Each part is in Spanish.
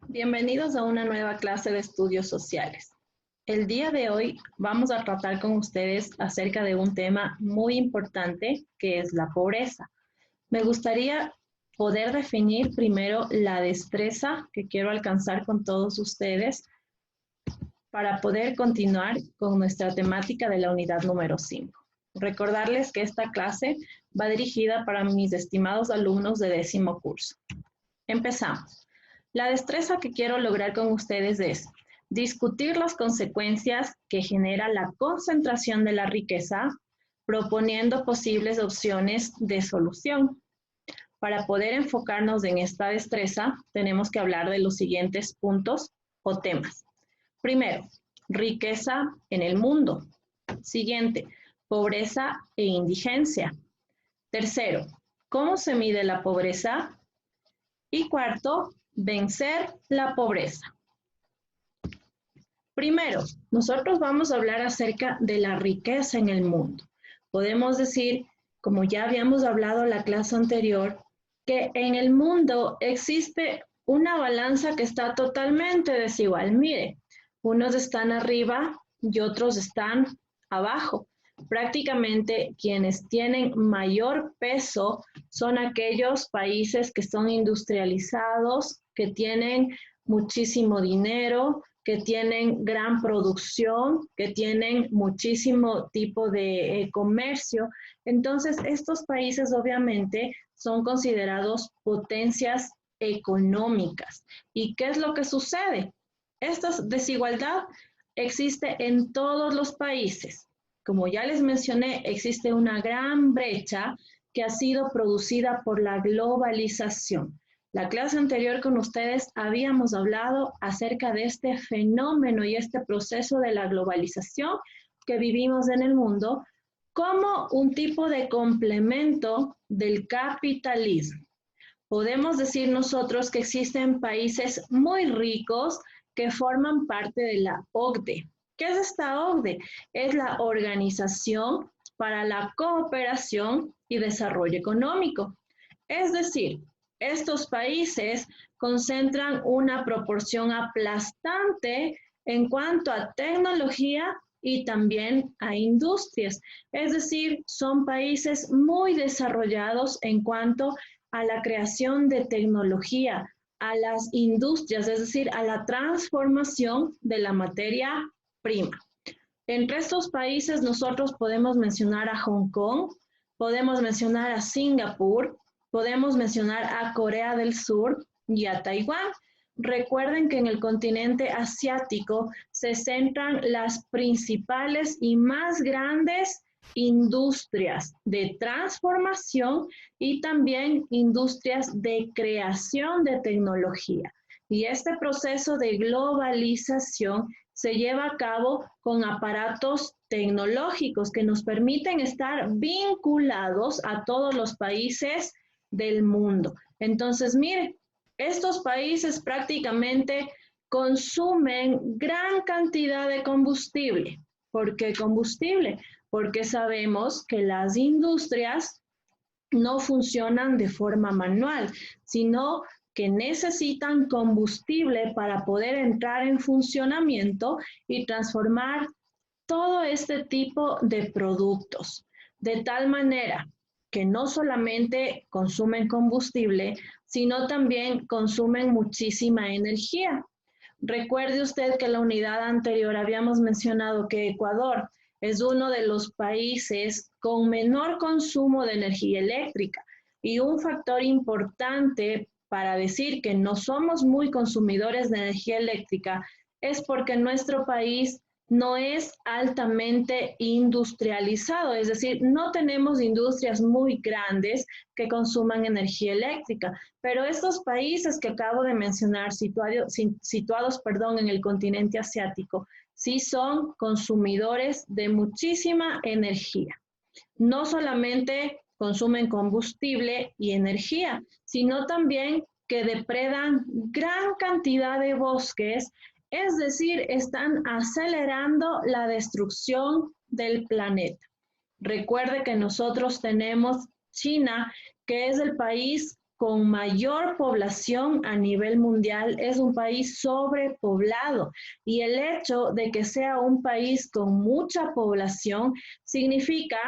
Bienvenidos a una nueva clase de estudios sociales. El día de hoy vamos a tratar con ustedes acerca de un tema muy importante que es la pobreza. Me gustaría poder definir primero la destreza que quiero alcanzar con todos ustedes para poder continuar con nuestra temática de la unidad número 5. Recordarles que esta clase va dirigida para mis estimados alumnos de 10º curso. Empezamos. La destreza que quiero lograr con ustedes es discutir las consecuencias que genera la concentración de la riqueza, proponiendo posibles opciones de solución. Para poder enfocarnos en esta destreza, tenemos que hablar de los siguientes puntos o temas. Primero, riqueza en el mundo. Siguiente, pobreza e indigencia. Tercero, ¿cómo se mide la pobreza? Y cuarto, vencer la pobreza. Primero, nosotros vamos a hablar acerca de la riqueza en el mundo. Podemos decir, como ya habíamos hablado en la clase anterior, que en el mundo existe una balanza que está totalmente desigual. Mire, unos están arriba y otros están abajo. Prácticamente quienes tienen mayor peso son aquellos países que son industrializados, que tienen muchísimo dinero, que tienen gran producción, que tienen muchísimo tipo de comercio. Entonces, estos países obviamente son considerados potencias económicas. ¿Y qué es lo que sucede? Esta desigualdad existe en todos los países. Como ya les mencioné, existe una gran brecha que ha sido producida por la globalización. La clase anterior con ustedes habíamos hablado acerca de este fenómeno y este proceso de la globalización que vivimos en el mundo como un tipo de complemento del capitalismo. Podemos decir nosotros que existen países muy ricos que forman parte de la OCDE. ¿Qué es esta OCDE? Es la Organización para la Cooperación y Desarrollo Económico. Es decir, estos países concentran una proporción aplastante en cuanto a tecnología y también a industrias. Es decir, son países muy desarrollados en cuanto a la creación de tecnología, a las industrias, es decir, a la transformación de la materia prima. Entre estos países nosotros podemos mencionar a Hong Kong, podemos mencionar a Singapur, podemos mencionar a Corea del Sur y a Taiwán. Recuerden que en el continente asiático se centran las principales y más grandes industrias de transformación y también industrias de creación de tecnología. Y este proceso de globalización se lleva a cabo con aparatos tecnológicos que nos permiten estar vinculados a todos los países del mundo. Entonces, miren, estos países prácticamente consumen gran cantidad de combustible. ¿Por qué combustible? Porque sabemos que las industrias no funcionan de forma manual, sino que necesitan combustible para poder entrar en funcionamiento y transformar todo este tipo de productos, de tal manera que no solamente consumen combustible, sino también consumen muchísima energía. Recuerde usted que en la unidad anterior habíamos mencionado que Ecuador es uno de los países con menor consumo de energía eléctrica y un factor importante para decir que no somos muy consumidores de energía eléctrica es porque nuestro país no es altamente industrializado, es decir, no tenemos industrias muy grandes que consuman energía eléctrica, pero estos países que acabo de mencionar, situados en el continente asiático, sí son consumidores de muchísima energía. No solamente consumen combustible y energía, sino también que depredan gran cantidad de bosques, es decir, están acelerando la destrucción del planeta. Recuerde que nosotros tenemos China, que es el país con mayor población a nivel mundial, es un país sobrepoblado. Y el hecho de que sea un país con mucha población significa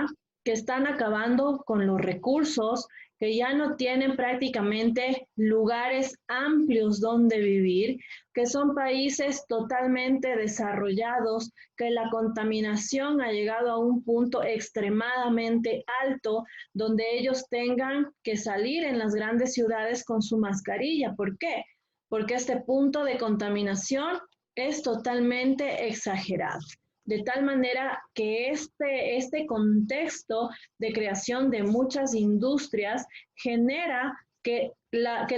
que están acabando con los recursos, que ya no tienen prácticamente lugares amplios donde vivir, que son países totalmente desarrollados, que la contaminación ha llegado a un punto extremadamente alto, donde ellos tengan que salir en las grandes ciudades con su mascarilla. ¿Por qué? Porque este punto de contaminación es totalmente exagerado. De tal manera que este contexto de creación de muchas industrias genera que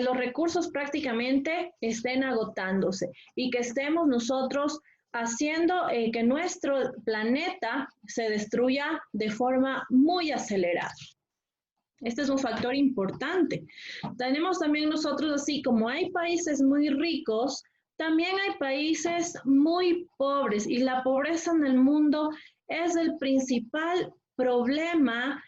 los recursos prácticamente estén agotándose y que estemos nosotros haciendo que nuestro planeta se destruya de forma muy acelerada. Este es un factor importante. Tenemos también nosotros, así como hay países muy ricos, también hay países muy pobres y la pobreza en el mundo es el principal problema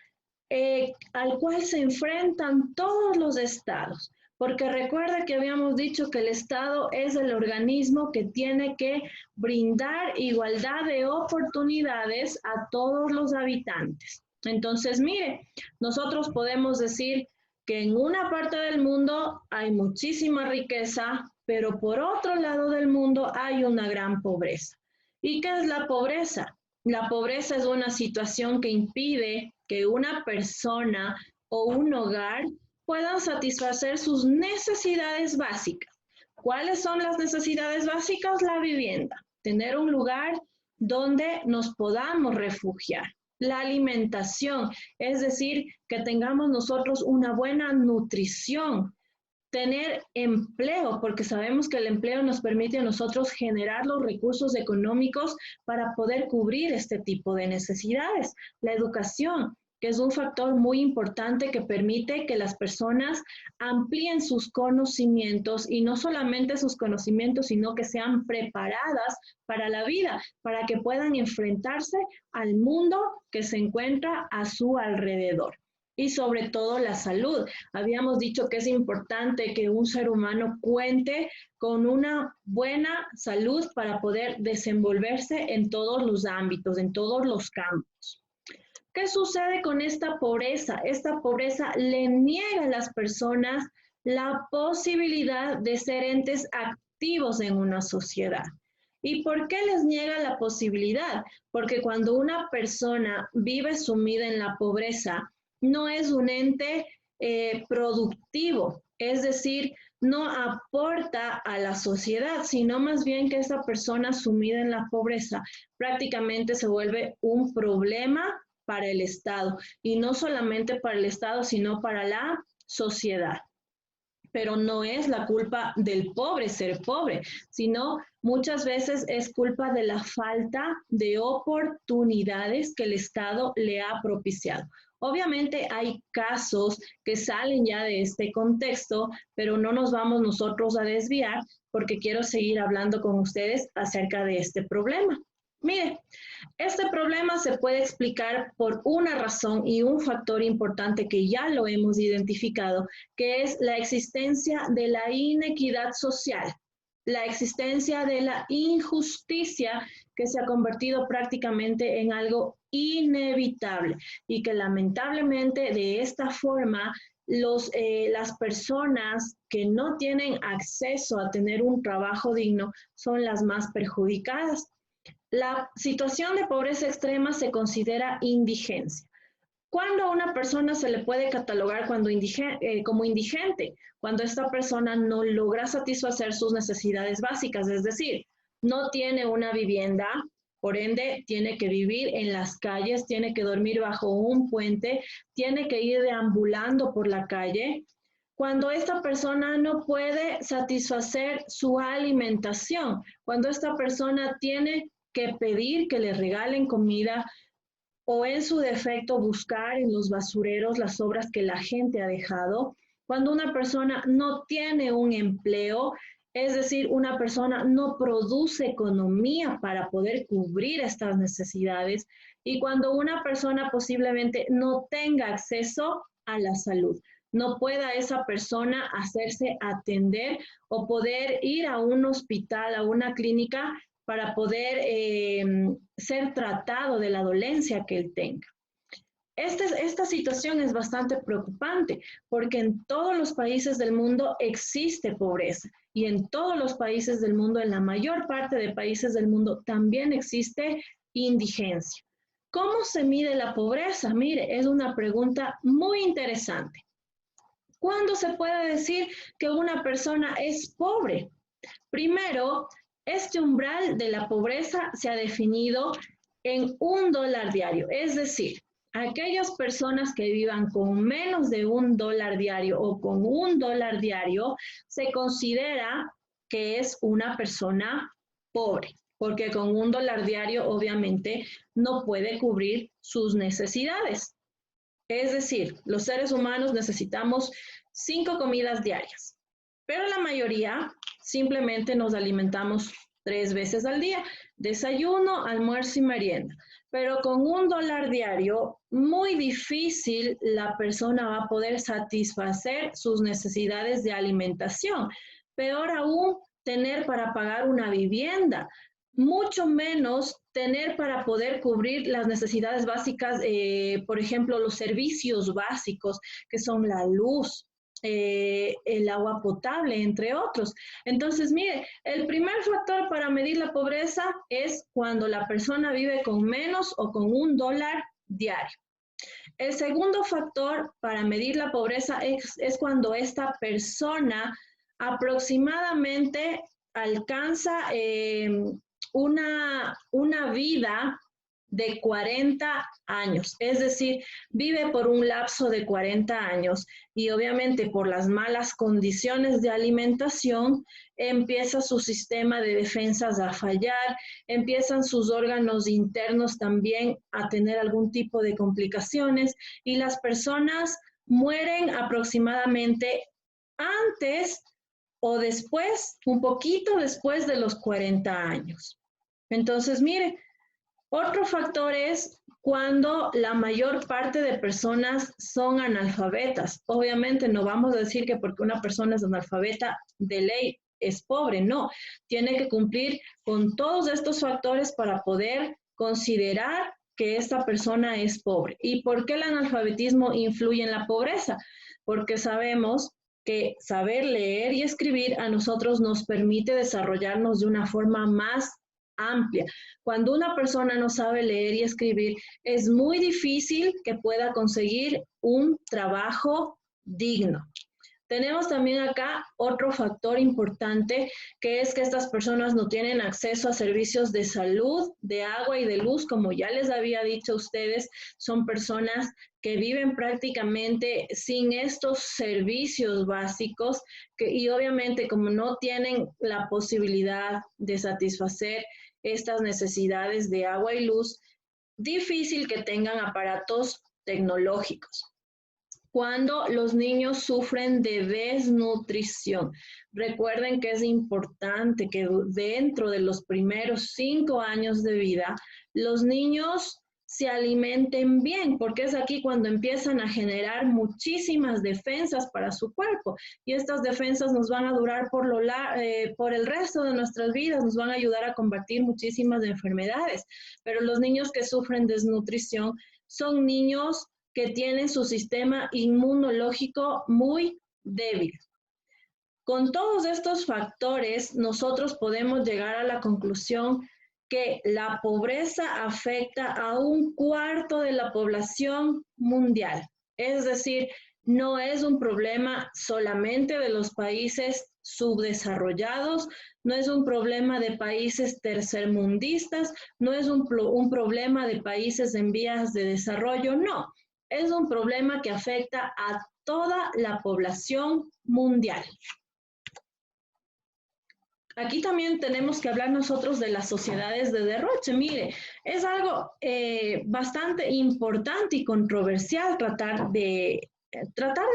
al cual se enfrentan todos los estados. Porque recuerda que habíamos dicho que el Estado es el organismo que tiene que brindar igualdad de oportunidades a todos los habitantes. Entonces, mire, nosotros podemos decir que en una parte del mundo hay muchísima riqueza, pero por otro lado del mundo hay una gran pobreza. ¿Y qué es la pobreza? La pobreza es una situación que impide que una persona o un hogar puedan satisfacer sus necesidades básicas. ¿Cuáles son las necesidades básicas? La vivienda, tener un lugar donde nos podamos refugiar. La alimentación, es decir, que tengamos nosotros una buena nutrición, tener empleo, porque sabemos que el empleo nos permite a nosotros generar los recursos económicos para poder cubrir este tipo de necesidades. La educación, que es un factor muy importante que permite que las personas amplíen sus conocimientos y no solamente sus conocimientos, sino que sean preparadas para la vida, para que puedan enfrentarse al mundo que se encuentra a su alrededor. Y sobre todo la salud. Habíamos dicho que es importante que un ser humano cuente con una buena salud para poder desenvolverse en todos los ámbitos, en todos los campos. ¿Qué sucede con esta pobreza? Esta pobreza le niega a las personas la posibilidad de ser entes activos en una sociedad. ¿Y por qué les niega la posibilidad? Porque cuando una persona vive sumida en la pobreza, no es un ente productivo, es decir, no aporta a la sociedad, sino más bien que esa persona sumida en la pobreza prácticamente se vuelve un problema para el Estado, y no solamente para el Estado, sino para la sociedad. Pero no es la culpa del pobre ser pobre, sino muchas veces es culpa de la falta de oportunidades que el Estado le ha propiciado. Obviamente hay casos que salen ya de este contexto, pero no nos vamos nosotros a desviar porque quiero seguir hablando con ustedes acerca de este problema. Mire, este problema se puede explicar por una razón y un factor importante que ya lo hemos identificado, que es la existencia de la inequidad social, la existencia de la injusticia que se ha convertido prácticamente en algo inevitable y que lamentablemente de esta forma las personas que no tienen acceso a tener un trabajo digno son las más perjudicadas. La situación de pobreza extrema se considera indigencia. ¿Cuándo a una persona se le puede catalogar como indigente? Cuando esta persona no logra satisfacer sus necesidades básicas, es decir, no tiene una vivienda, por ende tiene que vivir en las calles, tiene que dormir bajo un puente, tiene que ir deambulando por la calle. Cuando esta persona no puede satisfacer su alimentación, cuando esta persona tiene que pedir que le regalen comida o en su defecto buscar en los basureros las obras que la gente ha dejado. Cuando una persona no tiene un empleo, es decir, una persona no produce economía para poder cubrir estas necesidades, y cuando una persona posiblemente no tenga acceso a la salud. no pueda esa persona hacerse atender o poder ir a un hospital, a una clínica para poder ser tratado de la dolencia que él tenga. Esta situación es bastante preocupante porque en todos los países del mundo existe pobreza y en todos los países del mundo, en la mayor parte de países del mundo, también existe indigencia. ¿Cómo se mide la pobreza? Mire, es una pregunta muy interesante. ¿Cuándo se puede decir que una persona es pobre? Primero, este umbral de la pobreza se ha definido en $1 diario, es decir, aquellas personas que vivan con menos de $1 diario o con $1 diario, se considera que es una persona pobre, porque con $1 diario obviamente no puede cubrir sus necesidades. Es decir, los seres humanos necesitamos 5 comidas diarias, pero la mayoría simplemente nos alimentamos 3 veces al día, desayuno, almuerzo y merienda. Pero con $1 diario, muy difícil la persona va a poder satisfacer sus necesidades de alimentación. Peor aún, tener para pagar una vivienda, mucho menos tener para poder cubrir las necesidades básicas, por ejemplo, los servicios básicos, que son la luz, el agua potable, entre otros. Entonces, mire, el primer factor para medir la pobreza es cuando la persona vive con menos o con $1 diario. El segundo factor para medir la pobreza es cuando esta persona aproximadamente alcanza una vida de 40 años, es decir, vive por un lapso de 40 años y obviamente por las malas condiciones de alimentación empieza su sistema de defensas a fallar, empiezan sus órganos internos también a tener algún tipo de complicaciones y las personas mueren aproximadamente antes o después, un poquito después de los 40 años. Entonces, mire, otro factor es cuando la mayor parte de personas son analfabetas. Obviamente no vamos a decir que porque una persona es analfabeta de ley es pobre, no. Tiene que cumplir con todos estos factores para poder considerar que esta persona es pobre. ¿Y por qué el analfabetismo influye en la pobreza? Porque sabemos que saber leer y escribir a nosotros nos permite desarrollarnos de una forma más amplia. Cuando una persona no sabe leer y escribir, es muy difícil que pueda conseguir un trabajo digno. Tenemos también acá otro factor importante, que es que estas personas no tienen acceso a servicios de salud, de agua y de luz, como ya les había dicho a ustedes, son personas que viven prácticamente sin estos servicios básicos y obviamente como no tienen la posibilidad de satisfacer estas necesidades de agua y luz, difícil que tengan aparatos tecnológicos. Cuando los niños sufren de desnutrición, recuerden que es importante que dentro de los primeros 5 años de vida, los niños se alimenten bien, porque es aquí cuando empiezan a generar muchísimas defensas para su cuerpo. Y estas defensas nos van a durar por el resto de nuestras vidas, nos van a ayudar a combatir muchísimas enfermedades. Pero los niños que sufren desnutrición son niños que tienen su sistema inmunológico muy débil. Con todos estos factores, nosotros podemos llegar a la conclusión que la pobreza afecta a 1/4 de la población mundial. Es decir, no es un problema solamente de los países subdesarrollados, no es un problema de países tercermundistas, no es un problema de países en vías de desarrollo, no. Es un problema que afecta a toda la población mundial. Aquí también tenemos que hablar nosotros de las sociedades de derroche. Mire, es algo bastante importante y controversial tratar de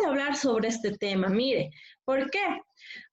hablar sobre este tema. Mire, ¿por qué?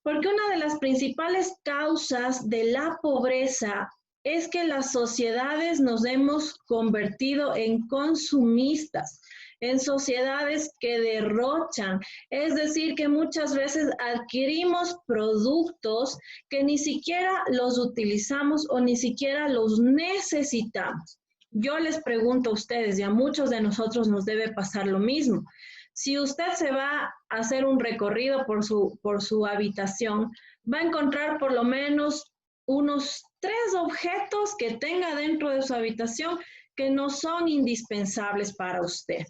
Porque una de las principales causas de la pobreza es que las sociedades nos hemos convertido en consumistas. en sociedades que derrochan. Es decir, que muchas veces adquirimos productos que ni siquiera los utilizamos o ni siquiera los necesitamos. Yo les pregunto a ustedes, y a muchos de nosotros nos debe pasar lo mismo. Si usted se va a hacer un recorrido por su habitación, va a encontrar por lo menos unos 3 objetos que tenga dentro de su habitación que no son indispensables para usted,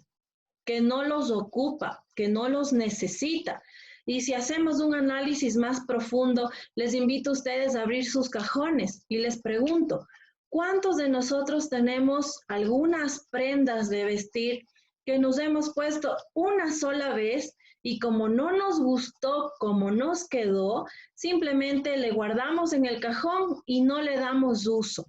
que no los ocupa, que no los necesita. Y si hacemos un análisis más profundo, les invito a ustedes a abrir sus cajones y les pregunto, ¿cuántos de nosotros tenemos algunas prendas de vestir que nos hemos puesto una sola vez y como no nos gustó, como nos quedó, simplemente le guardamos en el cajón y no le damos uso?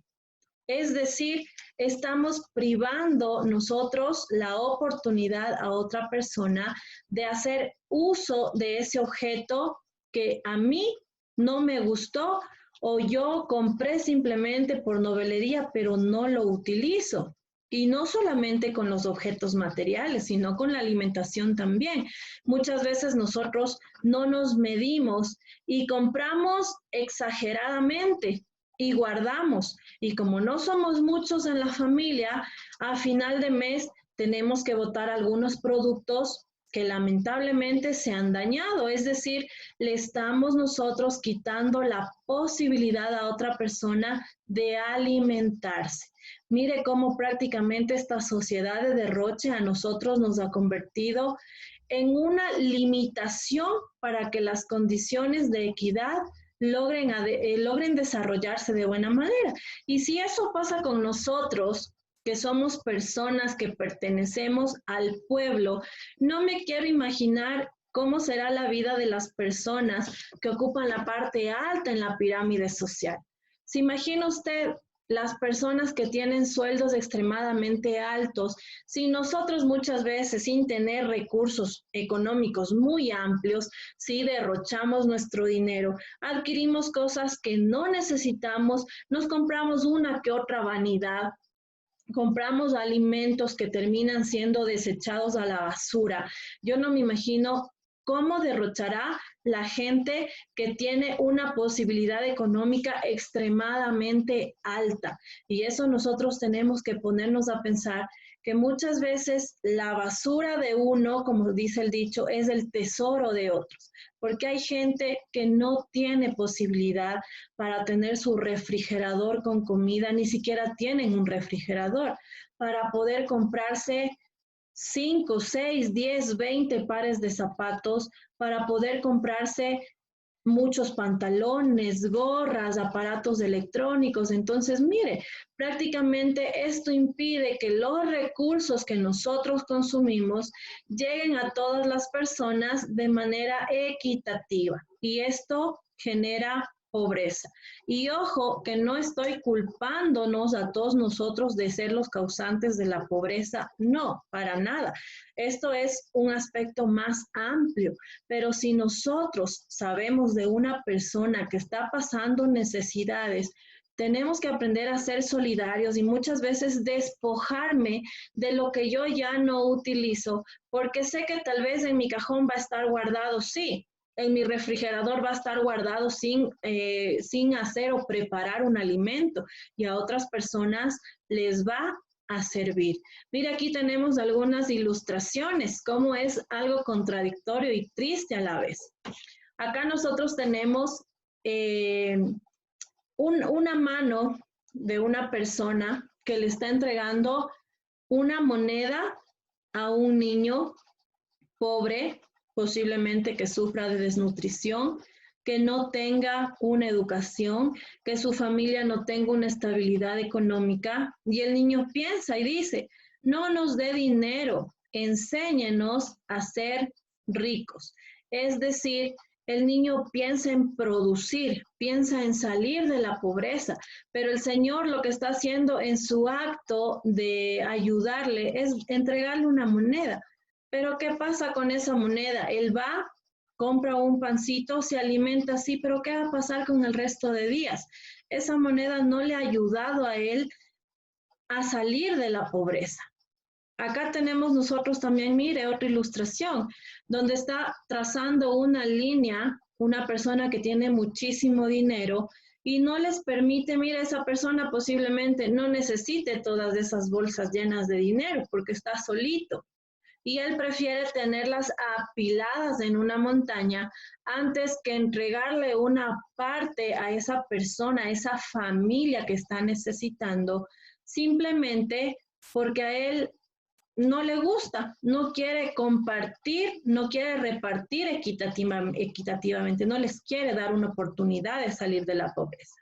Es decir, estamos privando nosotros la oportunidad a otra persona de hacer uso de ese objeto que a mí no me gustó o yo compré simplemente por novelería, pero no lo utilizo. Y no solamente con los objetos materiales, sino con la alimentación también. Muchas veces nosotros no nos medimos y compramos exageradamente y guardamos. Y como no somos muchos en la familia, a final de mes tenemos que botar algunos productos que lamentablemente se han dañado, es decir, le estamos nosotros quitando la posibilidad a otra persona de alimentarse. Mire cómo prácticamente esta sociedad de derroche a nosotros nos ha convertido en una limitación para que las condiciones de equidad logren desarrollarse de buena manera. Y si eso pasa con nosotros, que somos personas que pertenecemos al pueblo, no me quiero imaginar cómo será la vida de las personas que ocupan la parte alta en la pirámide social. ¿Se imagina usted las personas que tienen sueldos extremadamente altos? Si nosotros muchas veces, sin tener recursos económicos muy amplios, si derrochamos nuestro dinero, adquirimos cosas que no necesitamos, nos compramos una que otra vanidad, compramos alimentos que terminan siendo desechados a la basura. Yo no me imagino cómo derrochará la gente que tiene una posibilidad económica extremadamente alta. Y eso nosotros tenemos que ponernos a pensar que muchas veces la basura de uno, como dice el dicho, es el tesoro de otros, porque hay gente que no tiene posibilidad para tener su refrigerador con comida, ni siquiera tienen un refrigerador para poder comprarse 5, 6, 10, 20 pares de zapatos, para poder comprarse muchos pantalones, gorras, aparatos electrónicos. Entonces, mire, prácticamente esto impide que los recursos que nosotros consumimos lleguen a todas las personas de manera equitativa. Y esto genera pobreza. Y ojo, que no estoy culpándonos a todos nosotros de ser los causantes de la pobreza, no, para nada. Esto es un aspecto más amplio, pero si nosotros sabemos de una persona que está pasando necesidades, tenemos que aprender a ser solidarios y muchas veces despojarme de lo que yo ya no utilizo, porque sé que tal vez en mi cajón va a estar guardado, sí, en mi refrigerador va a estar guardado sin hacer o preparar un alimento y a otras personas les va a servir. Mira, aquí tenemos algunas ilustraciones, cómo es algo contradictorio y triste a la vez. Acá nosotros tenemos una mano de una persona que le está entregando una moneda a un niño pobre, posiblemente que sufra de desnutrición, que no tenga una educación, que su familia no tenga una estabilidad económica. Y el niño piensa y dice, no nos dé dinero, enséñenos a ser ricos. Es decir, el niño piensa en producir, piensa en salir de la pobreza, pero el Señor lo que está haciendo en su acto de ayudarle es entregarle una moneda. Pero ¿qué pasa con esa moneda? Él va, compra un pancito, se alimenta así, pero ¿qué va a pasar con el resto de días? Esa moneda no le ha ayudado a él a salir de la pobreza. Acá tenemos nosotros también, mire, otra ilustración, donde está trazando una línea, una persona que tiene muchísimo dinero y no les permite, mire, esa persona posiblemente no necesite todas esas bolsas llenas de dinero porque está solito. Y él prefiere tenerlas apiladas en una montaña antes que entregarle una parte a esa persona, a esa familia que está necesitando, simplemente porque a él no le gusta, no quiere compartir, no quiere repartir equitativamente, no les quiere dar una oportunidad de salir de la pobreza.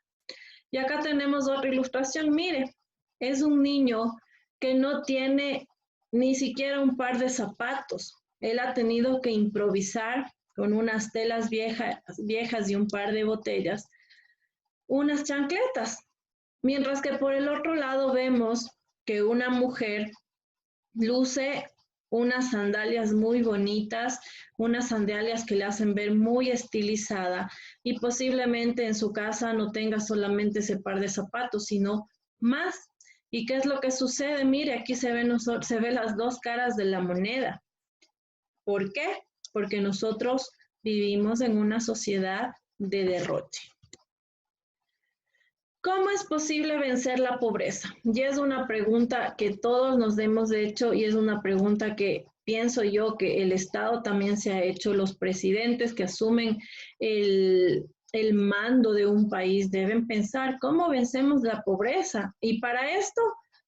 Y acá tenemos otra ilustración, mire, es un niño que no tiene ni siquiera un par de zapatos. Él ha tenido que improvisar con unas telas viejas y un par de botellas, unas chancletas. Mientras que por el otro lado vemos que una mujer luce unas sandalias muy bonitas, unas sandalias que le hacen ver muy estilizada y posiblemente en su casa no tenga solamente ese par de zapatos, sino más. ¿Y qué es lo que sucede? Mire, aquí se ve las dos caras de la moneda. ¿Por qué? Porque nosotros vivimos en una sociedad de derroche. ¿Cómo es posible vencer la pobreza? Y es una pregunta que todos nos hemos hecho y es una pregunta que pienso yo que el Estado también se ha hecho, los presidentes que asumen el mando de un país deben pensar cómo vencemos la pobreza. Y para esto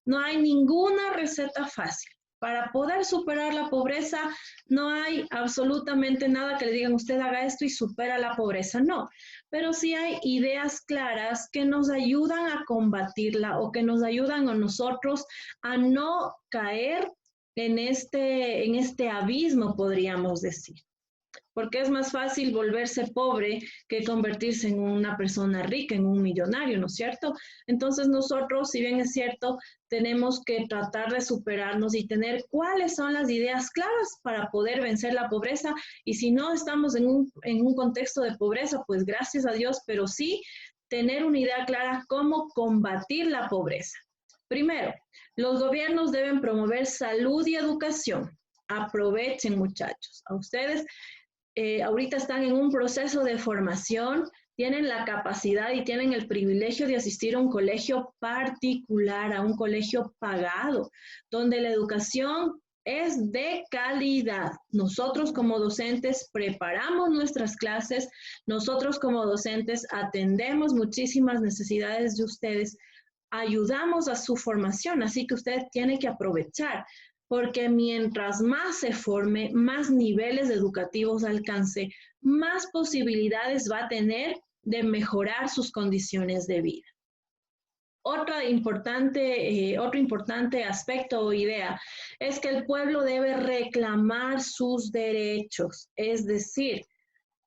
no hay ninguna receta fácil. Para poder superar la pobreza no hay absolutamente nada que le digan usted haga esto y supera la pobreza. No, pero sí hay ideas claras que nos ayudan a combatirla o que nos ayudan a nosotros a no caer en este abismo, podríamos decir. Porque es más fácil volverse pobre que convertirse en una persona rica, en un millonario, ¿no es cierto? Entonces nosotros, si bien es cierto, tenemos que tratar de superarnos y tener cuáles son las ideas claras para poder vencer la pobreza. Y si no estamos en un contexto de pobreza, pues gracias a Dios, pero sí tener una idea clara cómo combatir la pobreza. Primero, los gobiernos deben promover salud y educación. Aprovechen, muchachos. A ustedes ahorita están en un proceso de formación, tienen la capacidad y tienen el privilegio de asistir a un colegio particular, a un colegio pagado, donde la educación es de calidad. Nosotros como docentes preparamos nuestras clases, nosotros como docentes atendemos muchísimas necesidades de ustedes, ayudamos a su formación, así que usted tiene que aprovechar porque mientras más se forme, más niveles educativos alcance, más posibilidades va a tener de mejorar sus condiciones de vida. Otro importante aspecto o idea es que el pueblo debe reclamar sus derechos, es decir,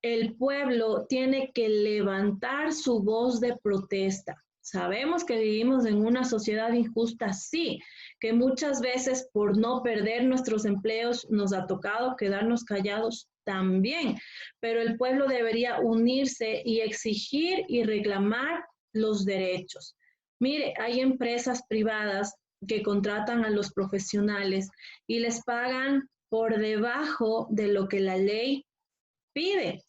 el pueblo tiene que levantar su voz de protesta. Sabemos que vivimos en una sociedad injusta, sí, que muchas veces por no perder nuestros empleos nos ha tocado quedarnos callados también, pero el pueblo debería unirse y exigir y reclamar los derechos. Mire, hay empresas privadas que contratan a los profesionales y les pagan por debajo de lo que la ley pide.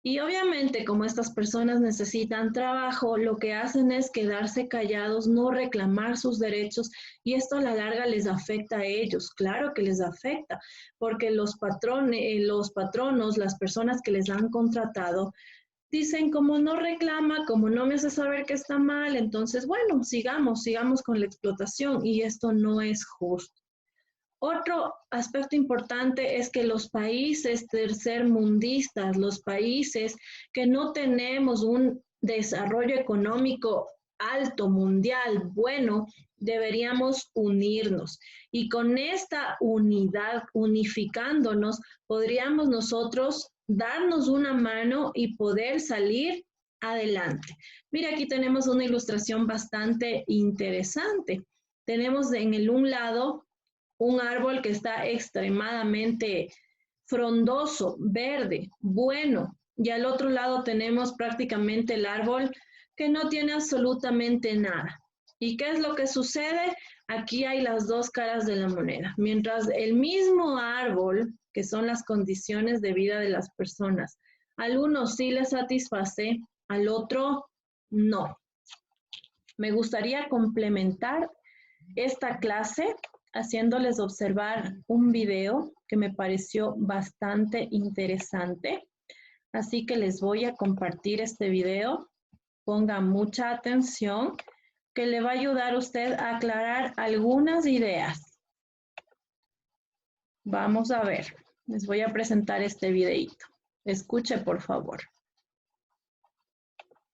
Y obviamente, como estas personas necesitan trabajo, lo que hacen es quedarse callados, no reclamar sus derechos, y esto a la larga les afecta a ellos. Claro que les afecta, porque los patronos, las personas que les han contratado, dicen, como no reclama, como no me hace saber que está mal, entonces, bueno, sigamos con la explotación, y esto no es justo. Otro aspecto importante es que los países tercermundistas, los países que no tenemos un desarrollo económico alto, mundial, bueno, deberíamos unirnos. Y con esta unidad, unificándonos, podríamos nosotros darnos una mano y poder salir adelante. Mira, aquí tenemos una ilustración bastante interesante. Tenemos en el un lado un árbol que está extremadamente frondoso, verde, bueno, y al otro lado tenemos prácticamente el árbol que no tiene absolutamente nada. ¿Y qué es lo que sucede? Aquí hay las dos caras de la moneda. Mientras el mismo árbol, que son las condiciones de vida de las personas, al uno sí le satisface, al otro no. Me gustaría complementar esta clase haciéndoles observar un video que me pareció bastante interesante. Así que les voy a compartir este video. Ponga mucha atención, que le va a ayudar a usted a aclarar algunas ideas. Vamos a ver. Les voy a presentar este videito. Escuche, por favor.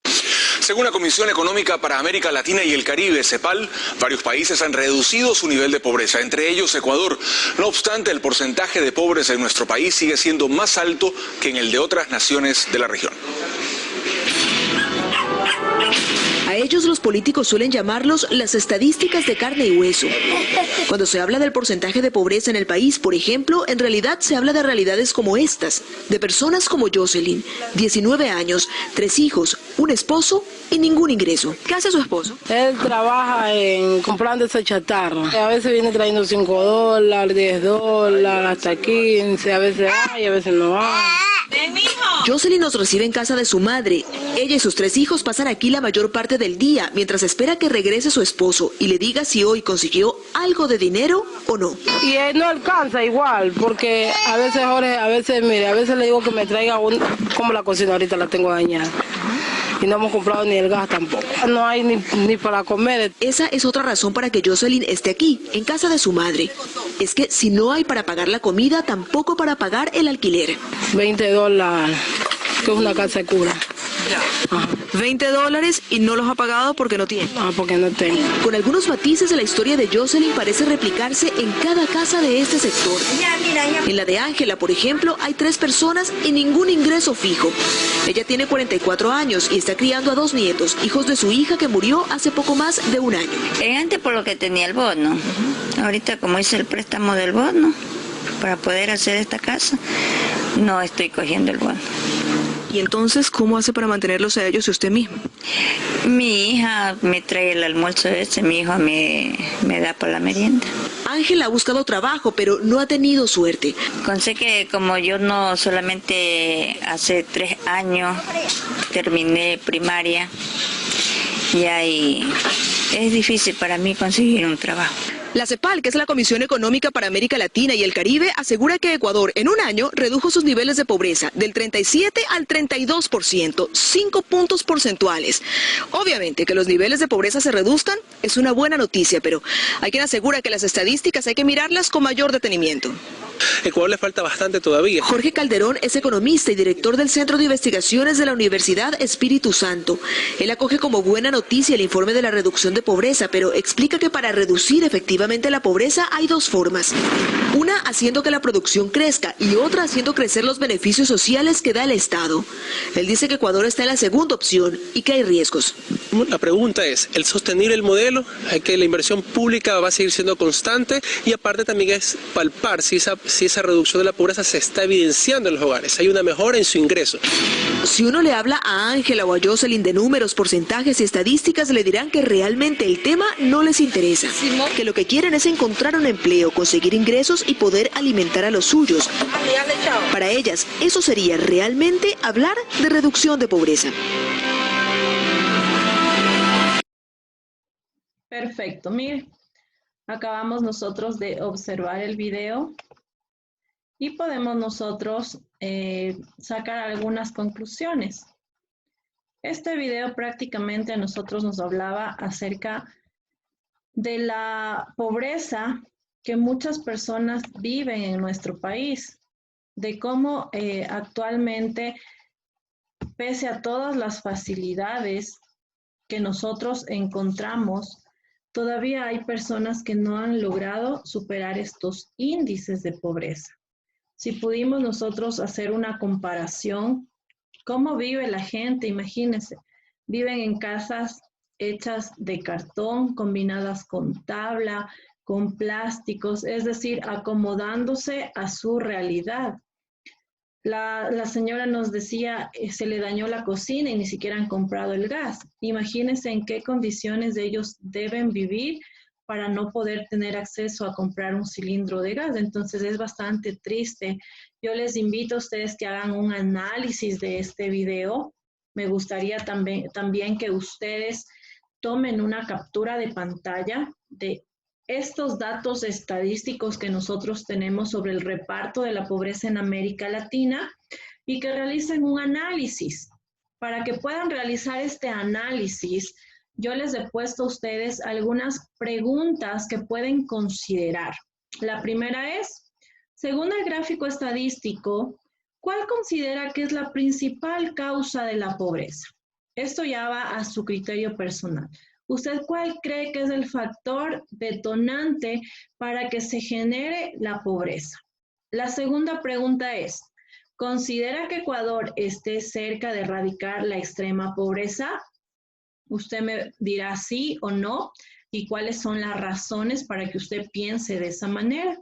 Según la Comisión Económica para América Latina y el Caribe, CEPAL, varios países han reducido su nivel de pobreza, entre ellos Ecuador. No obstante, el porcentaje de pobres en nuestro país sigue siendo más alto que en el de otras naciones de la región. A ellos los políticos suelen llamarlos las estadísticas de carne y hueso. Cuando se habla del porcentaje de pobreza en el país, por ejemplo, en realidad se habla de realidades como estas, de personas como Jocelyn, 19 años, 3 hijos, un esposo y ningún ingreso. ¿Qué hace su esposo? Él trabaja comprando esa chatarra. A veces viene trayendo $5, $10, hasta 15, a veces hay, a veces no hay. Jocelyn nos recibe en casa de su madre. Ella y sus 3 hijos pasan aquí la mayor parte del día, mientras espera que regrese su esposo y le diga si hoy consiguió algo de dinero o no. Y él no alcanza igual, porque a veces, Jorge, a veces le digo que me traiga como la cocina ahorita la tengo dañada. Y no hemos comprado ni el gas tampoco. No hay ni para comer. Esa es otra razón para que Jocelyn esté aquí, en casa de su madre. Es que si no hay para pagar la comida, tampoco para pagar el alquiler. $20, que es una casa de cura. $20 y no los ha pagado porque no tiene. No, porque no tengo. Con algunos matices, la historia de Jocelyn parece replicarse en cada casa de este sector. En la de Ángela, por ejemplo, hay 3 personas y ningún ingreso fijo. Ella tiene 44 años y está criando a 2 nietos, hijos de su hija que murió hace poco más de un año. Antes por lo que tenía el bono. Ahorita como hice el préstamo del bono para poder hacer esta casa, no estoy cogiendo el bono. ¿Y entonces cómo hace para mantenerlos a ellos y usted mismo? Mi hija me trae el almuerzo mi hijo me da para la merienda. Ángela ha buscado trabajo, pero no ha tenido suerte. Sé que como yo no solamente hace 3 años terminé primaria, y es difícil para mí conseguir un trabajo. La CEPAL, que es la Comisión Económica para América Latina y el Caribe, asegura que Ecuador en un año redujo sus niveles de pobreza del 37 al 32%, 5 puntos porcentuales. Obviamente que los niveles de pobreza se reduzcan es una buena noticia, pero hay quien asegura que las estadísticas hay que mirarlas con mayor detenimiento. Ecuador le falta bastante todavía. Jorge Calderón es economista y director del Centro de Investigaciones de la Universidad Espíritu Santo. Él acoge como buena noticia el informe de la reducción de pobreza, pero explica que para reducir efectivamente la pobreza hay 2 formas. Una haciendo que la producción crezca y otra haciendo crecer los beneficios sociales que da el Estado. Él dice que Ecuador está en la segunda opción y que hay riesgos. La pregunta es, ¿el sostenible el modelo? Hay que la inversión pública va a seguir siendo constante y aparte también es palpar si esa reducción de la pobreza se está evidenciando en los hogares. Hay una mejora en su ingreso. Si uno le habla a Ángela o a Jocelyn de números, porcentajes y estadísticas, le dirán que realmente el tema no les interesa. Que lo que quieren es encontrar un empleo, conseguir ingresos y poder alimentar a los suyos. Para ellas, eso sería realmente hablar de reducción de pobreza. Perfecto, mire, acabamos nosotros de observar el video y podemos nosotros sacar algunas conclusiones. Este video prácticamente a nosotros nos hablaba acerca de la pobreza que muchas personas viven en nuestro país, de cómo actualmente, pese a todas las facilidades que nosotros encontramos, todavía hay personas que no han logrado superar estos índices de pobreza. Si pudimos nosotros hacer una comparación, ¿cómo vive la gente? Imagínense, viven en casas hechas de cartón, combinadas con tabla, con plásticos, es decir, acomodándose a su realidad. La señora nos decía, se le dañó la cocina y ni siquiera han comprado el gas. Imagínense en qué condiciones ellos deben vivir para no poder tener acceso a comprar un cilindro de gas. Entonces es bastante triste. Yo les invito a ustedes que hagan un análisis de este video. Me gustaría también que ustedes tomen una captura de pantalla de estos datos estadísticos que nosotros tenemos sobre el reparto de la pobreza en América Latina y que realicen un análisis. Para que puedan realizar este análisis, yo les he puesto a ustedes algunas preguntas que pueden considerar. La primera es, según el gráfico estadístico, ¿cuál considera que es la principal causa de la pobreza? Esto ya va a su criterio personal. ¿Usted cuál cree que es el factor detonante para que se genere la pobreza? La segunda pregunta es, ¿considera que Ecuador esté cerca de erradicar la extrema pobreza? Usted me dirá sí o no y cuáles son las razones para que usted piense de esa manera.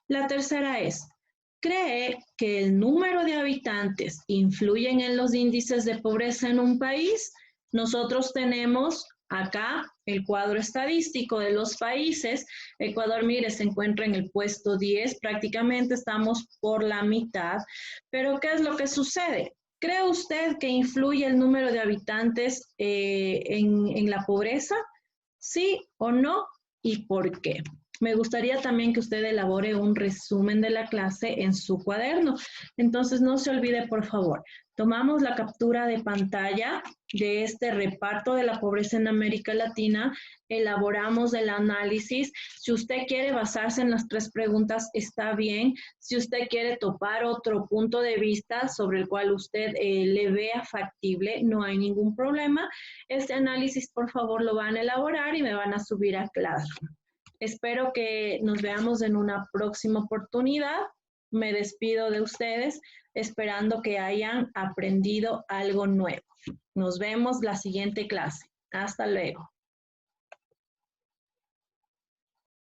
La tercera es, ¿cree que el número de habitantes influyen en los índices de pobreza en un país? Nosotros tenemos acá el cuadro estadístico de los países. Ecuador, mire, se encuentra en el puesto 10, prácticamente estamos por la mitad. Pero ¿qué es lo que sucede? ¿Cree usted que influye el número de habitantes en la pobreza? ¿Sí o no? ¿Y por qué? Me gustaría también que usted elabore un resumen de la clase en su cuaderno. Entonces, no se olvide, por favor, tomamos la captura de pantalla de este reparto de la pobreza en América Latina, elaboramos el análisis. Si usted quiere basarse en las 3 preguntas, está bien. Si usted quiere topar otro punto de vista sobre el cual usted le vea factible, no hay ningún problema. Este análisis, por favor, lo van a elaborar y me van a subir a Classroom. Espero que nos veamos en una próxima oportunidad. Me despido de ustedes esperando que hayan aprendido algo nuevo. Nos vemos la siguiente clase. Hasta luego.